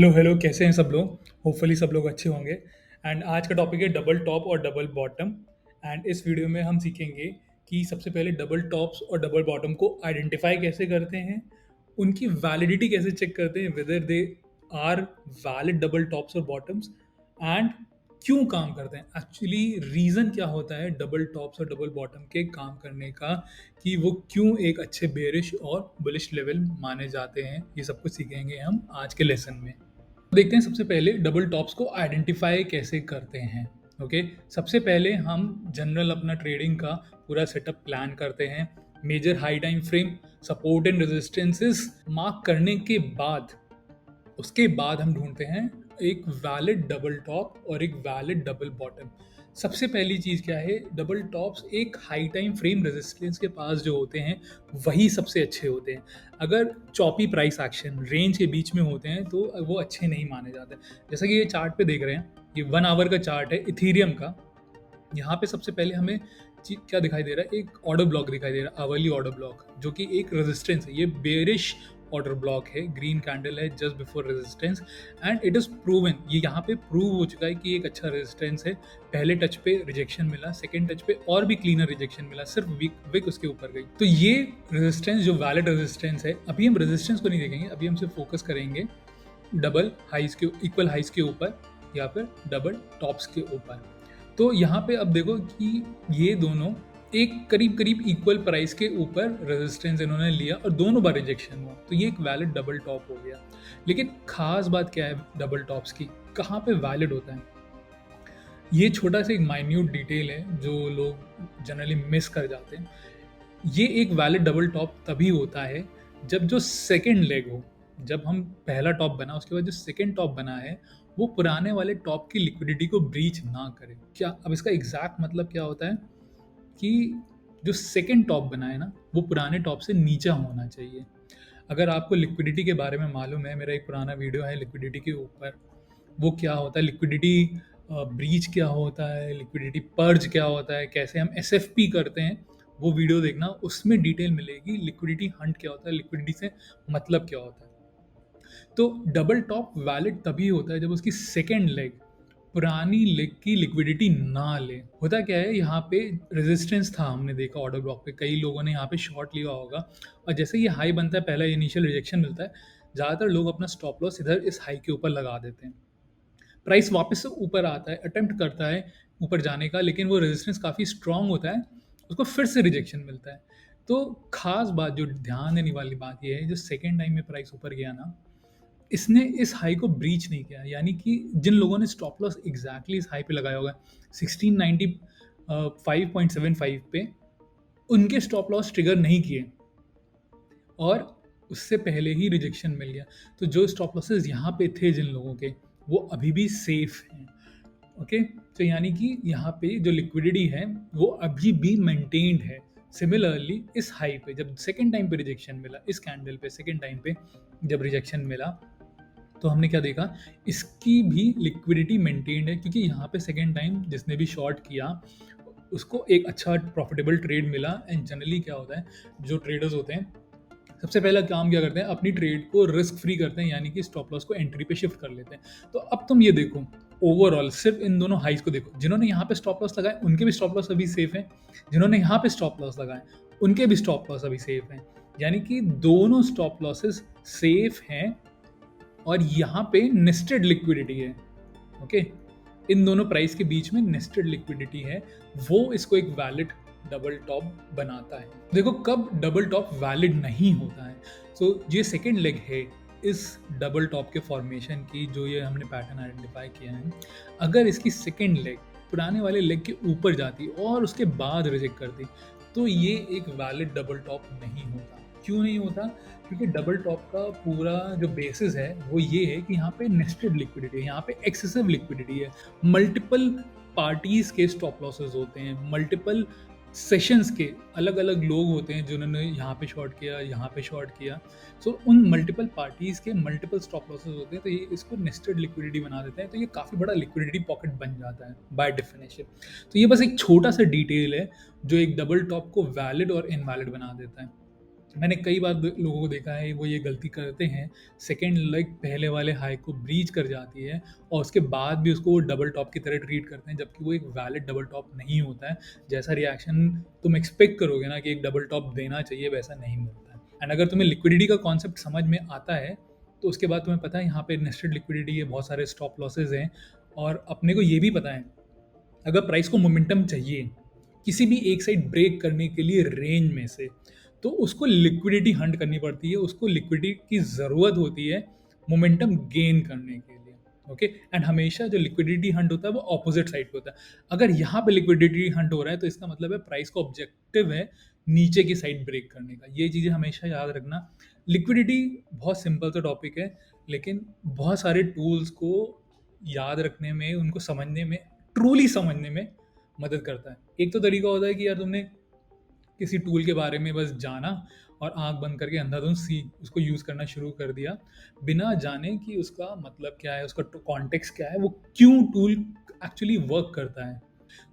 Hello hello, कैसे हैं सब लोग। होपफुली सब लोग अच्छे होंगे। एंड आज का टॉपिक है डबल टॉप और डबल बॉटम। एंड इस वीडियो में हम सीखेंगे कि सबसे पहले डबल टॉप्स और डबल बॉटम को आइडेंटिफाई कैसे करते हैं, उनकी वैलिडिटी कैसे चेक करते हैं, whether they are valid double tops और बॉटम्स, एंड क्यों काम करते हैं, एक्चुअली रीज़न क्या होता है डबल टॉप्स और डबल बॉटम के काम करने का, कि वो क्यों एक अच्छे बेरिश और बुलिश लेवल माने जाते हैं। ये सब कुछ सीखेंगे हम आज के लेसन में। देखते हैं सबसे पहले डबल टॉप्स को आइडेंटिफाई कैसे करते हैं। ओके, सबसे पहले हम जनरल अपना ट्रेडिंग का पूरा सेटअप प्लान करते हैं। Major high time frame, support and resistances mark करने के बाद उसके बाद हम ढूंढते हैं एक वैलिड डबल टॉप और एक वैलिड डबल बॉटम। सबसे पहली चीज़ क्या है, डबल टॉप्स एक हाई टाइम फ्रेम रेजिस्टेंस के पास जो होते हैं वही सबसे अच्छे होते हैं। अगर चॉपी प्राइस एक्शन रेंज के बीच में होते हैं तो वो अच्छे नहीं माने जाते। जैसा कि ये चार्ट पे देख रहे हैं, ये 1 आवर का चार्ट है इथीरियम का। यहाँ पे सबसे पहले हमें क्या दिखाई दे रहा है, एक ऑर्डर ब्लॉक दिखाई दे रहा है, आवरली ऑर्डर ब्लॉक, जो कि एक रेजिस्टेंस है। ये बेरिश ऑर्डर ब्लॉक है, ग्रीन कैंडल है just before resistance, and it is proven, ये यहाँ पे प्रूव हो चुका है कि एक अच्छा रेजिस्टेंस है। पहले टच पे रिजेक्शन मिला, सेकेंड टच पे और भी क्लीनर रिजेक्शन मिला, सिर्फ विक विक उसके ऊपर गई। तो ये रेजिस्टेंस जो वैलिड रेजिस्टेंस है, अभी हम रेजिस्टेंस को नहीं देखेंगे, अभी हम सिर्फ फोकस करेंगे डबल हाइज के, इक्वल हाइज के ऊपर या फिर डबल टॉप्स के ऊपर। तो यहाँ पे अब देखो कि ये दोनों एक करीब करीब इक्वल प्राइस के ऊपर रेजिस्टेंस इन्होंने लिया और दोनों बार रिजेक्शन हुआ, तो ये एक वैलिड डबल टॉप हो गया। लेकिन खास बात क्या है डबल टॉप्स की, कहाँ पे वैलिड होता है, ये छोटा सा एक माइन्यूट डिटेल है जो लोग जनरली मिस कर जाते हैं। ये एक वैलिड डबल टॉप तभी होता है जब जो सेकंड लेग हो, जब हम पहला टॉप बना उसके बाद जो सेकंड टॉप बना है वो पुराने वाले टॉप की लिक्विडिटी को ब्रीच ना करे। क्या अब इसका एग्जैक्ट मतलब क्या होता है कि जो सेकंड टॉप बना है ना वो पुराने टॉप से नीचा होना चाहिए। अगर आपको लिक्विडिटी के बारे में मालूम है, मेरा एक पुराना वीडियो है लिक्विडिटी के ऊपर, वो क्या होता है, लिक्विडिटी ब्रीच क्या होता है, लिक्विडिटी पर्ज क्या होता है, कैसे हम एसएफपी करते हैं, वो वीडियो देखना, उसमें डिटेल मिलेगी लिक्विडिटी हंट क्या होता है, लिक्विडिटी से मतलब क्या होता है। तो डबल टॉप वैलिड तभी होता है जब उसकी सेकेंड लेग पुरानी लेग की लिक्विडिटी ना ले। होता क्या है, यहाँ पे रेजिस्टेंस था, हमने देखा ऑर्डर ब्लॉक पे कई लोगों ने यहाँ पे शॉर्ट लिया होगा, और जैसे ये हाई बनता है, पहला इनिशियल रिजेक्शन मिलता है, ज़्यादातर लोग अपना स्टॉप लॉस इधर इस हाई के ऊपर लगा देते हैं। प्राइस वापस से ऊपर आता है, अटेम्प्ट करता है ऊपर जाने का, लेकिन वो रेजिस्टेंस काफ़ी स्ट्रांग होता है, उसको फिर से रिजेक्शन मिलता है। तो खास बात जो ध्यान देने वाली बात ये है, जो सेकेंड टाइम में प्राइस ऊपर गया ना, इसने इस हाई को ब्रीच नहीं किया। यानी कि जिन लोगों ने स्टॉप लॉस एग्जैक्टली इस हाई पे लगाया होगा 1695.75 पे, उनके स्टॉप लॉस ट्रिगर नहीं किए और उससे पहले ही रिजेक्शन मिल गया। तो जो स्टॉप लॉसेस यहाँ पे थे जिन लोगों के, वो अभी भी सेफ हैं। ओके, तो यानी कि यहाँ पे जो लिक्विडिटी है वो अभी भी मेंटेन्ड है। सिमिलरली इस हाई पे जब सेकेंड टाइम पे रिजेक्शन मिला, इस कैंडल पे सेकेंड टाइम पे जब रिजेक्शन मिला, तो हमने क्या देखा, इसकी भी लिक्विडिटी मेंटेन्ड है, क्योंकि यहाँ पे सेकेंड टाइम जिसने भी शॉर्ट किया उसको एक अच्छा प्रॉफिटेबल ट्रेड मिला। एंड जनरली क्या होता है, जो ट्रेडर्स होते हैं सबसे पहला काम क्या करते हैं, अपनी ट्रेड को रिस्क फ्री करते हैं, यानी कि स्टॉप लॉस को एंट्री पे शिफ्ट कर लेते हैं। तो अब तुम ये देखो, ओवरऑल सिर्फ इन दोनों हाइज को देखो, जिन्होंने यहाँ पे स्टॉप लॉस लगाए उनके भी स्टॉप लॉस अभी सेफ हैं, जिन्होंने यहाँ पे स्टॉप लॉस लगाए उनके भी स्टॉप लॉस अभी सेफ हैं। यानी कि दोनों स्टॉप लॉसेस सेफ हैं और यहाँ पे नेस्टेड लिक्विडिटी है। ओके, इन दोनों प्राइस के बीच में नेस्टेड लिक्विडिटी है, वो इसको एक वैलिड डबल टॉप बनाता है। देखो कब डबल टॉप वैलिड नहीं होता है, तो ये सेकेंड लेग है इस डबल टॉप के फॉर्मेशन की, जो ये हमने पैटर्न आइडेंटिफाई किया है, अगर इसकी सेकेंड लेग पुराने वाले लेग के ऊपर जाती और उसके बाद रिजेक्ट करती, तो ये एक वैलिड डबल टॉप नहीं होता। क्यों नहीं होता, क्योंकि डबल टॉप का पूरा जो बेसिस है वो ये है कि यहाँ पे नेस्टेड लिक्विडिटी है, यहाँ पे एक्सेसिव लिक्विडिटी है, मल्टीपल पार्टीज के स्टॉप लॉसेस होते हैं, मल्टीपल सेशंस के अलग अलग लोग होते हैं जिन्होंने यहाँ पे शॉर्ट किया, यहाँ पे शॉर्ट किया। सो उन मल्टीपल पार्टीज के मल्टीपल स्टॉप लॉसेस होते हैं, तो ये इसको नेस्टेड लिक्विडिटी बना देते हैं, तो ये काफ़ी बड़ा लिक्विडिटी पॉकेट बन जाता है बाय डेफिनेशन। तो ये बस एक छोटा सा डिटेल है जो एक डबल टॉप को वैलिड और इनवैलिड बना देता है। मैंने कई बार लोगों को देखा है वो ये गलती करते हैं, सेकंड लेग पहले वाले हाई को ब्रीच कर जाती है और उसके बाद भी उसको वो डबल टॉप की तरह ट्रीट करते हैं, जबकि वो एक वैलिड डबल टॉप नहीं होता है। जैसा रिएक्शन तुम एक्सपेक्ट करोगे ना कि एक डबल टॉप देना चाहिए, वैसा नहीं मिलता है। एंड अगर तुम्हें लिक्विडिटी का कॉन्सेप्ट समझ में आता है तो उसके बाद तुम्हें पता है यहाँ पे नेस्टेड लिक्विडिटी है, बहुत सारे स्टॉप लॉसेज हैं, और अपने को ये भी पता है अगर प्राइस को मोमेंटम चाहिए किसी भी एक साइड ब्रेक करने के लिए रेंज में से, तो उसको लिक्विडिटी हंट करनी पड़ती है, उसको लिक्विडिटी की ज़रूरत होती है मोमेंटम गेन करने के लिए। ओके, एंड हमेशा जो लिक्विडिटी हंट होता है वो ऑपोजिट साइड पे होता है। अगर यहाँ पे लिक्विडिटी हंट हो रहा है तो इसका मतलब है प्राइस का ऑब्जेक्टिव है नीचे की साइड ब्रेक करने का। ये चीज़ें हमेशा याद रखना। लिक्विडिटी बहुत सिंपल सा टॉपिक है, लेकिन बहुत सारे टूल्स को याद रखने में, उनको समझने में, ट्रूली समझने में मदद करता है। एक तो तरीका होता है कि यार तुमने किसी टूल के बारे में बस जाना और आंख बंद करके अंधाधुंध सी उसको यूज़ करना शुरू कर दिया, बिना जाने कि उसका मतलब क्या है, उसका कॉन्टेक्स्ट क्या है, वो क्यों टूल एक्चुअली वर्क करता है।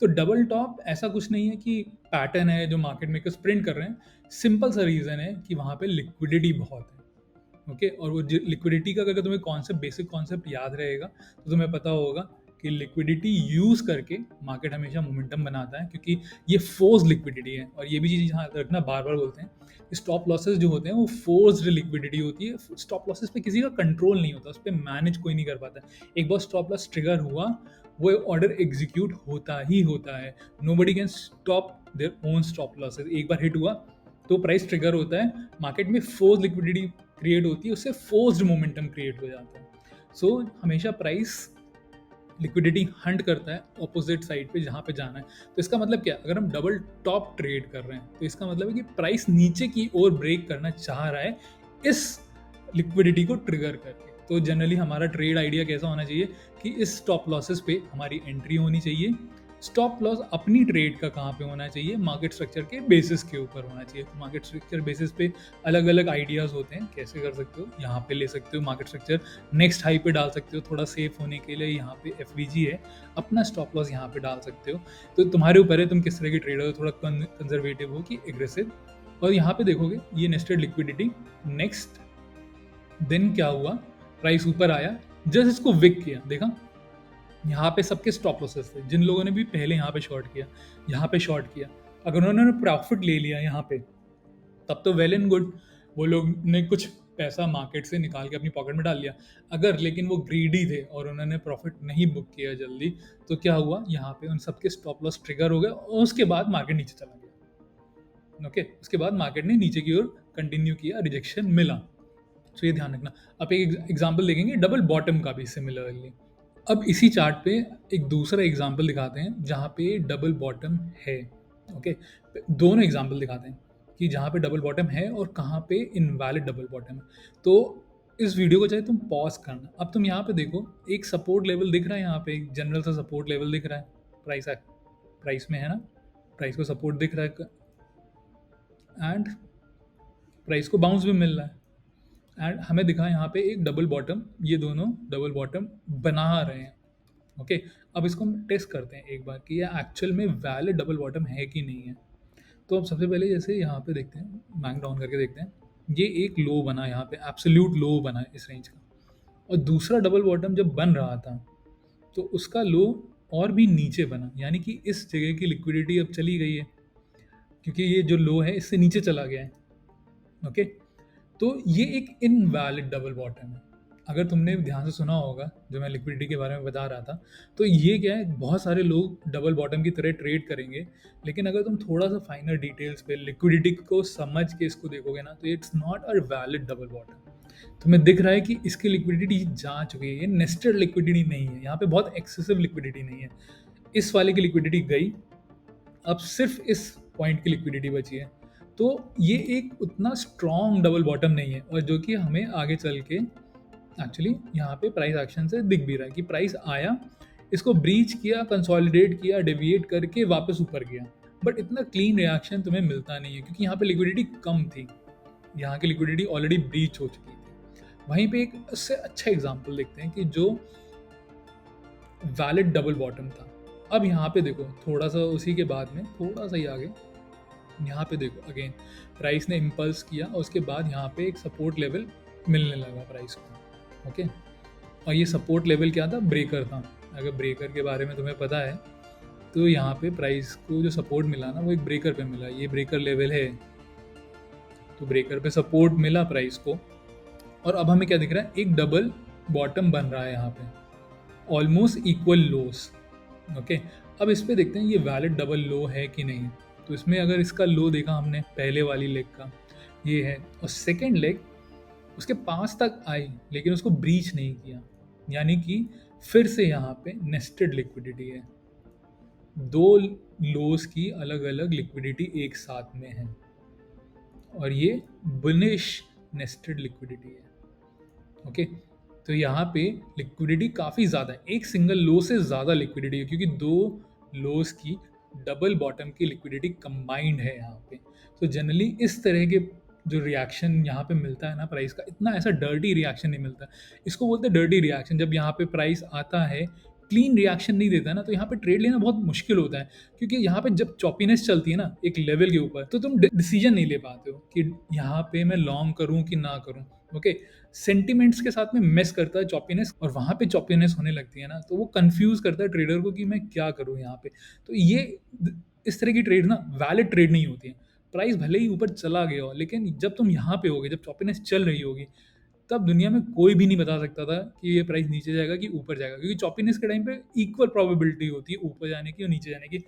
तो डबल टॉप ऐसा कुछ नहीं है कि पैटर्न है जो मार्केट मेकर्स प्रिंट कर रहे हैं। सिंपल सा रीज़न है कि वहाँ पे लिक्विडिटी बहुत है। ओके, और वो लिक्विडिटी का अगर तुम्हें कॉन्सेप्ट, बेसिक कॉन्सेप्ट याद रहेगा तो तुम्हें पता होगा कि लिक्विडिटी यूज़ करके मार्केट हमेशा मोमेंटम बनाता है, क्योंकि ये फोर्स लिक्विडिटी है। और ये भी चीज़ यहाँ रखना, बार बार बोलते हैं, स्टॉप लॉसेस जो होते हैं वो फोर्स्ड लिक्विडिटी होती है। स्टॉप लॉसेस पे किसी का कंट्रोल नहीं होता, उस पर मैनेज कोई नहीं कर पाता। एक बार स्टॉप लॉस ट्रिगर हुआ, वो ऑर्डर एग्जीक्यूट होता ही होता है। Nobody can stop their own stop losses. एक बार हिट हुआ तो प्राइस ट्रिगर होता है, मार्केट में फोर्स लिक्विडिटी क्रिएट होती है, उससे फोर्स्ड मोमेंटम क्रिएट हो जाता है। सो हमेशा प्राइस लिक्विडिटी हंट करता है ऑपोजिट साइड पे जहाँ पे जाना है। तो इसका मतलब क्या है, अगर हम डबल टॉप ट्रेड कर रहे हैं तो इसका मतलब है कि प्राइस नीचे की ओर ब्रेक करना चाह रहा है इस लिक्विडिटी को ट्रिगर करके। तो जनरली हमारा ट्रेड आइडिया कैसा होना चाहिए कि इस स्टॉप लॉसेस पे हमारी एंट्री होनी चाहिए। स्टॉप लॉस अपनी ट्रेड का कहाँ पे होना चाहिए, मार्केट स्ट्रक्चर के बेसिस के ऊपर होना चाहिए। तो मार्केट स्ट्रक्चर बेसिस पे अलग अलग आइडियाज़ होते हैं, कैसे कर सकते हो, यहाँ पे ले सकते हो मार्केट स्ट्रक्चर, नेक्स्ट हाई पे डाल सकते हो, थोड़ा सेफ होने के लिए यहाँ पे एफवीजी है, अपना स्टॉप लॉस यहाँ पे डाल सकते हो। तो तुम्हारे ऊपर है तुम किस तरह की ट्रेडर हो, थोड़ा कंजर्वेटिव हो कि एग्रेसिव। और यहाँ पे देखोगे ये नेस्टेड लिक्विडिटी, नेक्स्ट दिन क्या हुआ, प्राइस ऊपर आया, जस्ट इसको विक किया, देखा यहाँ पे सबके स्टॉप लॉसेस थे। जिन लोगों ने भी पहले यहाँ पे शॉर्ट किया, यहाँ पे शॉर्ट किया, अगर उन्होंने प्रॉफिट ले लिया यहाँ पे, तब तो वेल एंड गुड, वो लोग ने कुछ पैसा मार्केट से निकाल के अपनी पॉकेट में डाल लिया। अगर लेकिन वो ग्रीडी थे और उन्होंने प्रॉफिट नहीं बुक किया जल्दी, तो क्या हुआ, यहाँ पे उन सबके स्टॉप लॉस ट्रिगर हो गए और उसके बाद मार्केट नीचे चला गया। ओके, उसके बाद मार्केट ने नीचे की ओर कंटिन्यू किया, रिजेक्शन मिला। तो ये ध्यान रखना। अब एक एग्जाम्पल देखेंगे डबल बॉटम का भी सिमिलरली। अब इसी चार्ट पे एक दूसरा एग्जाम्पल दिखाते हैं जहाँ पे डबल बॉटम है। ओके, दोनों एग्जाम्पल दिखाते हैं कि जहाँ पे डबल बॉटम है और कहाँ पे इनवैलिड डबल बॉटम है। तो इस वीडियो को चाहे तुम पॉज करना। अब तुम यहाँ पे देखो, एक सपोर्ट लेवल दिख रहा है, यहाँ पे एक जनरल सा सपोर्ट लेवल दिख रहा है, प्राइस में है ना, प्राइस को सपोर्ट दिख रहा है एंड प्राइस को बाउंस भी मिल रहा है। एंड हमें दिखा यहाँ पे एक डबल बॉटम, ये दोनों डबल बॉटम बना रहे हैं। ओके, अब इसको हम टेस्ट करते हैं एक बार कि ये एक्चुअल में वैलिड डबल बॉटम है कि नहीं है। तो अब सबसे पहले जैसे यहाँ पे देखते हैं, बैंक डाउन करके देखते हैं, ये एक लो बना यहाँ पे, एब्सोल्यूट लो बना है इस रेंज का। और दूसरा डबल बॉटम जब बन रहा था तो उसका लो और भी नीचे बना, यानी कि इस जगह की लिक्विडिटी अब चली गई है, क्योंकि ये जो लो है इससे नीचे चला गया है। ओके, तो ये एक इनवैलिड डबल बॉटम है। अगर तुमने ध्यान से सुना होगा जो मैं लिक्विडिटी के बारे में बता रहा था, तो ये क्या है, बहुत सारे लोग डबल बॉटम की तरह ट्रेड करेंगे, लेकिन अगर तुम थोड़ा सा फाइनल डिटेल्स पे लिक्विडिटी को समझ के इसको देखोगे ना, तो it's not a valid double bottom. तुम्हें दिख रहा है कि इसकी लिक्विडिटी जा चुकी है, ये नेस्टेड लिक्विडिटी नहीं है, यहाँ पे बहुत एक्सेसिव लिक्विडिटी नहीं है। इस वाले की लिक्विडिटी गई, अब सिर्फ इस पॉइंट की लिक्विडिटी बची है। तो ये एक उतना स्ट्रॉन्ग डबल बॉटम नहीं है, और जो कि हमें आगे चल के एक्चुअली यहाँ पे प्राइस एक्शन से दिख भी रहा है कि प्राइस आया, इसको ब्रीच किया, कंसोलिडेट किया, डेविएट करके वापस ऊपर गया, बट इतना क्लीन रिएक्शन तुम्हें मिलता नहीं है, क्योंकि यहाँ पे लिक्विडिटी कम थी, यहाँ की लिक्विडिटी ऑलरेडी ब्रीच हो चुकी थी। वहीं पे एक इससे अच्छा एग्जाम्पल देखते हैं कि जो वैलिड डबल बॉटम था। अब यहाँ पे देखो, थोड़ा सा उसी के बाद में थोड़ा सा ही आगे यहाँ पे देखो अगेन प्राइस ने इम्पल्स किया और उसके बाद यहाँ पे एक सपोर्ट लेवल मिलने लगा प्राइस को, ओके। और ये सपोर्ट लेवल क्या था? ब्रेकर था। अगर ब्रेकर के बारे में तुम्हें पता है तो यहाँ पे प्राइस को जो सपोर्ट मिला ना वो एक ब्रेकर पे मिला, ये ब्रेकर लेवल है। तो ब्रेकर पे सपोर्ट मिला प्राइस को और अब हमें क्या दिख रहा है? एक डबल बॉटम बन रहा है यहाँ पे, ऑलमोस्ट इक्वल लोस, ओके। अब इस पे देखते हैं ये वैलिड डबल लो है कि नहीं। तो इसमें अगर इसका लो देखा हमने पहले वाली लेग का, ये है, और सेकेंड लेग उसके पास तक आई लेकिन उसको ब्रीच नहीं किया, यानी कि फिर से यहाँ पे नेस्टेड लिक्विडिटी है, दो लोस की अलग अलग लिक्विडिटी एक साथ में है और ये बुलिश नेस्टेड लिक्विडिटी है, ओके। तो यहाँ पे लिक्विडिटी काफ़ी ज़्यादा है, एक सिंगल लो से ज़्यादा लिक्विडिटी है क्योंकि दो लोस की डबल बॉटम की लिक्विडिटी कंबाइंड है यहाँ पे। तो जनरली इस तरह के जो रिएक्शन यहाँ पे मिलता है ना प्राइस का, इतना ऐसा डर्टी रिएक्शन नहीं मिलता। इसको बोलते हैं डर्टी रिएक्शन। जब यहाँ पे प्राइस आता है क्लीन रिएक्शन नहीं देता है ना, तो यहाँ पे ट्रेड लेना बहुत मुश्किल होता है क्योंकि यहाँ पे जब चॉपीनेस चलती है ना एक लेवल के ऊपर, तो तुम डिसीजन नहीं ले पाते हो कि यहाँ पे मैं लॉन्ग करूँ कि ना करूँ, ओके। सेंटिमेंट्स के साथ में मेस करता है चॉपीनेस, और वहाँ पे चॉपीनेस होने लगती है ना तो वो कंफ्यूज करता है ट्रेडर को कि मैं क्या करूँ यहाँ पे। तो ये इस तरह की ट्रेड ना वैलिड ट्रेड नहीं होती है। प्राइस भले ही ऊपर चला गया हो, लेकिन जब तुम यहाँ पे होगे, जब चॉपीनेस चल रही होगी, तब दुनिया में कोई भी नहीं बता सकता था कि ये प्राइस नीचे जाएगा कि ऊपर जाएगा, क्योंकि चॉपीनेस के टाइम पे इक्वल प्रोबेबिलिटी होती है ऊपर जाने की और नीचे जाने की।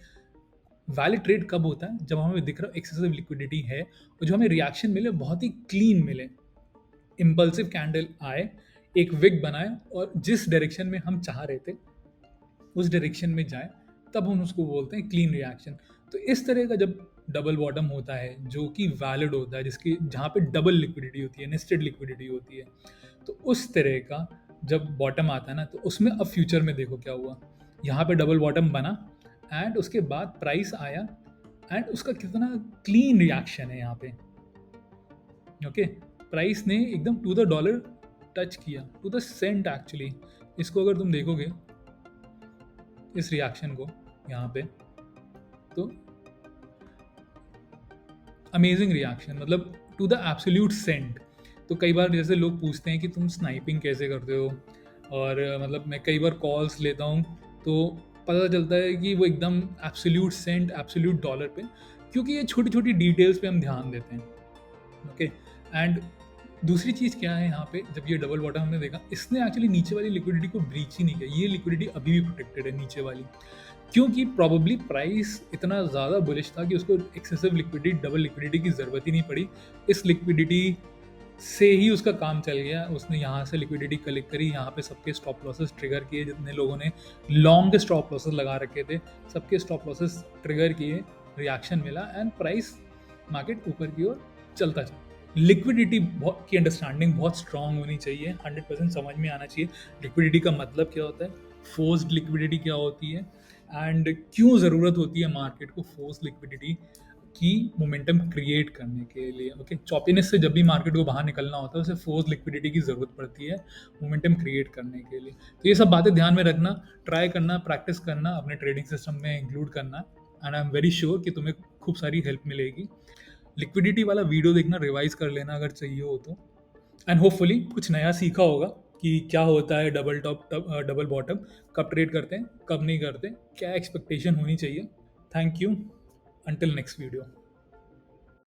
वैलिड ट्रेड कब होता है? जब हमें दिख रहा है एक्सेसिव लिक्विडिटी है और जो हमें रिएक्शन मिले बहुत ही क्लीन मिले, इम्पल्सिव कैंडल आए, एक विक बनाए और जिस डायरेक्शन में हम चाह रहे थे उस डायरेक्शन में जाए, तब हम उसको बोलते हैं क्लीन रिएक्शन। तो इस तरह का जब डबल बॉटम होता है जो कि वैलिड होता है, जिसकी जहाँ पे डबल लिक्विडिटी होती है, नेस्टेड लिक्विडिटी होती है, तो उस तरह का जब बॉटम आता है ना, तो उसमें अब फ्यूचर में देखो क्या हुआ। यहाँ पे डबल बॉटम बना एंड उसके बाद प्राइस आया एंड उसका कितना क्लीन रिएक्शन है यहाँ पे, ओके। प्राइस ने एकदम टू द डॉलर टच किया, टू द सेंट एक्चुअली। इसको अगर तुम देखोगे इस रिएक्शन को यहाँ पे, तो अमेजिंग रिएक्शन, मतलब टू द एब्सोल्यूट सेंट। तो कई बार जैसे लोग पूछते हैं कि तुम स्नाइपिंग कैसे करते हो, और मतलब मैं कई बार कॉल्स लेता हूँ तो पता चलता है कि वो एकदम एब्सोल्यूट सेंट, एब्सोल्यूट डॉलर पे, क्योंकि ये छोटी छोटी डिटेल्स पे हम ध्यान देते हैं, ओके। एंड दूसरी चीज़ क्या है यहाँ पे, जब ये डबल बॉटम हमने देखा, इसने एक्चुअली नीचे वाली लिक्विडिटी को ब्रीच ही नहीं किया। ये लिक्विडिटी अभी भी प्रोटेक्टेड है नीचे वाली, क्योंकि प्रॉबेबली प्राइस इतना ज़्यादा बुलिश था कि उसको एक्सेसिव लिक्विडिटी, डबल लिक्विडिटी की ज़रूरत ही नहीं पड़ी। इस लिक्विडिटी से ही उसका काम चल गया। उसने यहाँ से लिक्विडिटी कलेक्ट करी, यहाँ पे सबके स्टॉप लॉसेस ट्रिगर किए, जितने लोगों ने लॉन्ग के स्टॉप लॉसेस लगा रखे थे सबके स्टॉप लॉसेस ट्रिगर किए, रिएक्शन मिला एंड प्राइस मार्केट ऊपर की ओर चलता चला। लिक्विडिटी की अंडरस्टैंडिंग बहुत स्ट्रांग होनी चाहिए, 100% समझ में आना चाहिए लिक्विडिटी का मतलब क्या होता है, फोर्स्ड लिक्विडिटी क्या होती है एंड क्यों ज़रूरत होती है मार्केट को फोर्स लिक्विडिटी की मोमेंटम क्रिएट करने के लिए, ओके। चॉपीनेस से जब भी मार्केट को बाहर निकलना होता है उसे फोर्स लिक्विडिटी की ज़रूरत पड़ती है मोमेंटम क्रिएट करने के लिए। तो ये सब बातें ध्यान में रखना, ट्राई करना, प्रैक्टिस करना, अपने ट्रेडिंग सिस्टम में इंक्लूड करना, and I am very sure कि तुम्हें खूब सारी हेल्प मिलेगी। लिक्विडिटी वाला वीडियो देखना, रिवाइज कर लेना अगर चाहिए हो तो, एंड होपफुली कुछ नया सीखा होगा कि क्या होता है डबल टॉप, डबल बॉटम, कब ट्रेड करते हैं, कब नहीं करते, क्या एक्सपेक्टेशन होनी चाहिए। Thank you, until next video.